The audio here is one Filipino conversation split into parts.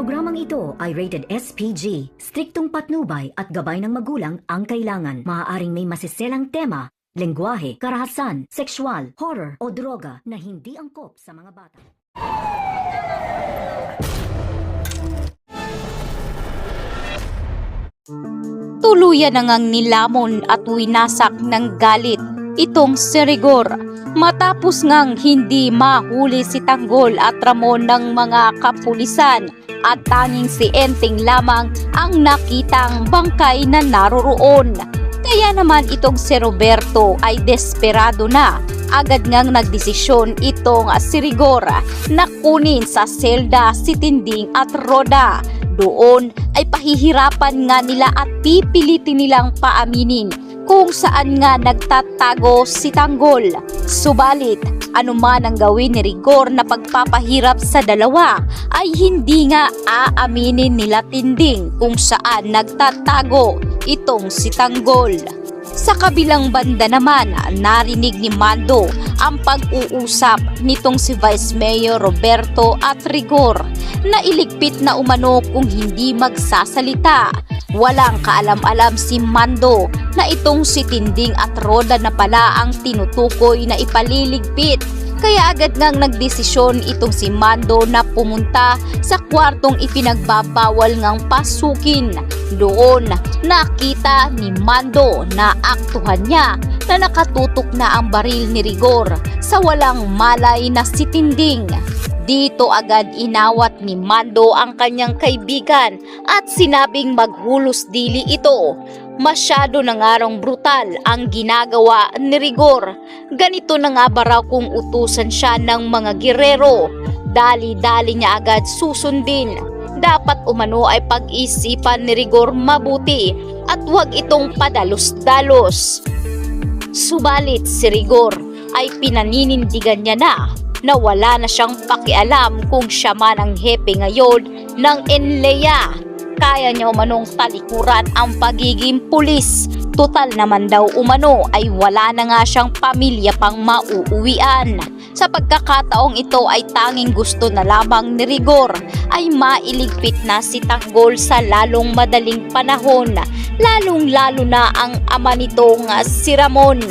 programang ito ay rated SPG. Striktong patnubay at gabay ng magulang ang kailangan. Maaaring may masiselang tema, lengguwahe, karahasan, sexual, horror o droga na hindi angkop sa mga bata. Tuluyan na ngang nilamon at winasak ng galit itong si Rigor matapos ngang hindi mahuli si Tanggol at Ramon ng mga kapulisan at tanging si Enteng lamang ang nakitang bangkay na naroroon. Kaya naman itong si Roberto ay desperado na. Agad ngang nagdesisyon itong si Rigor na kunin sa selda si Tinding at Roda. Doon ay pahihirapan nga nila at pipilitin nilang paaminin kung saan nga nagtatago si Tanggol. Subalit, anuman ang gawin ni Rigor na pagpapahirap sa dalawa ay hindi nga aaminin nila Tinding kung saan nagtatago itong si Tanggol. Sa kabilang banda naman, narinig ni Mando ang pag-uusap nitong si Vice Mayor Roberto at Rigor na iligpit na umano kung hindi magsasalita. Walang kaalam-alam si Mando na itong si Tinding at Roda na pala ang tinutukoy na ipaliligpit. Kaya agad ngang nagdesisyon itong si Mando na pumunta sa kwartong ipinagbabawal ngang pasukin. Doon nakita ni Mando na aktuhan niya na nakatutok na ang baril ni Rigor sa walang malay na si Tinding. Dito agad inawat ni Mando ang kanyang kaibigan at sinabing maghulos dili ito. Masyado na nga rong brutal ang ginagawa ni Rigor. Ganito na nga ba raw kung utusan siya ng mga gerero? Dali-dali niya agad susundin. Dapat umano ay pag-isipan ni Rigor mabuti at huwag itong padalos-dalos. Subalit si Rigor ay pinaninindigan niya na wala na siyang pakialam kung siya man ang hepe ngayon ng NLEA. Kaya niya umanong talikuran ang pagiging pulis. Total naman daw umano ay wala na nga siyang pamilya pang mauuwian. Sa pagkakataong ito ay tanging gusto na lamang ni Rigor ay mailigpit na si Tanggol sa lalong madaling panahon. Lalong-lalo na ang ama nitong si Ramon.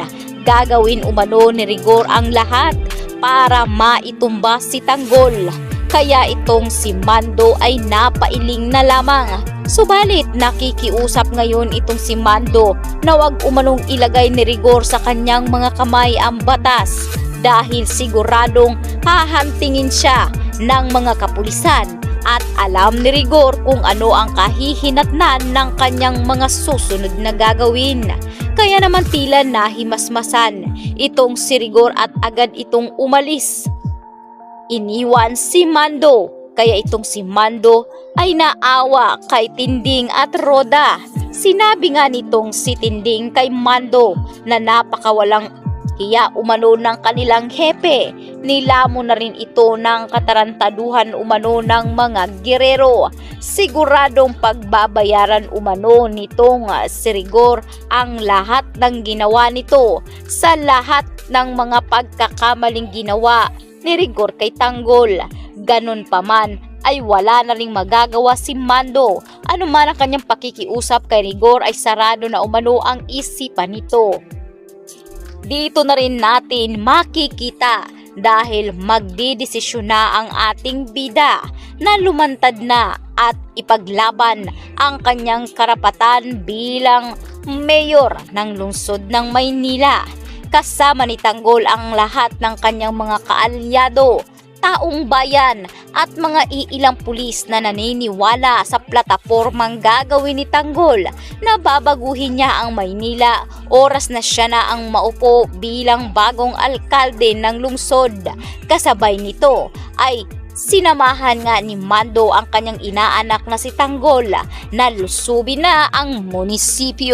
Gagawin umano ni Rigor ang lahat para maitumba si Tanggol. Kaya itong si Mando ay napailing na lamang. Subalit nakikiusap ngayon itong si Mando na wag umanong ilagay ni Rigor sa kanyang mga kamay ang batas dahil siguradong hahantingin siya ng mga kapulisan at alam ni Rigor kung ano ang kahihinatnan ng kanyang mga susunod na gagawin. Kaya naman tila nahimasmasan itong si Rigor at agad itong umalis. Iniwan si Mando, kaya itong si Mando ay naawa kay Tinding at Roda. Sinabi nga nitong si Tinding kay Mando na napakawalang hiya umano ng kanilang hepe. Nilamon na rin ito ng katarantaduhan umano ng mga gerero. Siguradong pagbabayaran umano nitong si Rigor ang lahat ng ginawa nito sa lahat ng mga pagkakamaling ginawa ni Rigor kay Tanggol. Ganon pa man ay wala na ring magagawa si Mando. Ano man ang kanyang pakikiusap kay Rigor ay sarado na umano ang isipan nito. Dito na rin natin makikita dahil magdidesisyon na ang ating bida na lumantad na at ipaglaban ang kanyang karapatan bilang mayor ng lungsod ng Maynila. Kasama ni Tanggol ang lahat ng kanyang mga kaalyado, taong bayan at mga iilang pulis na naniniwala sa platapormang gagawin ni Tanggol na babaguhin niya ang Maynila. Oras na siya na ang maupo bilang bagong alkalde ng lungsod. Kasabay nito ay sinamahan nga ni Mando ang kanyang inaanak na si Tanggol na lusubin na ang munisipyo.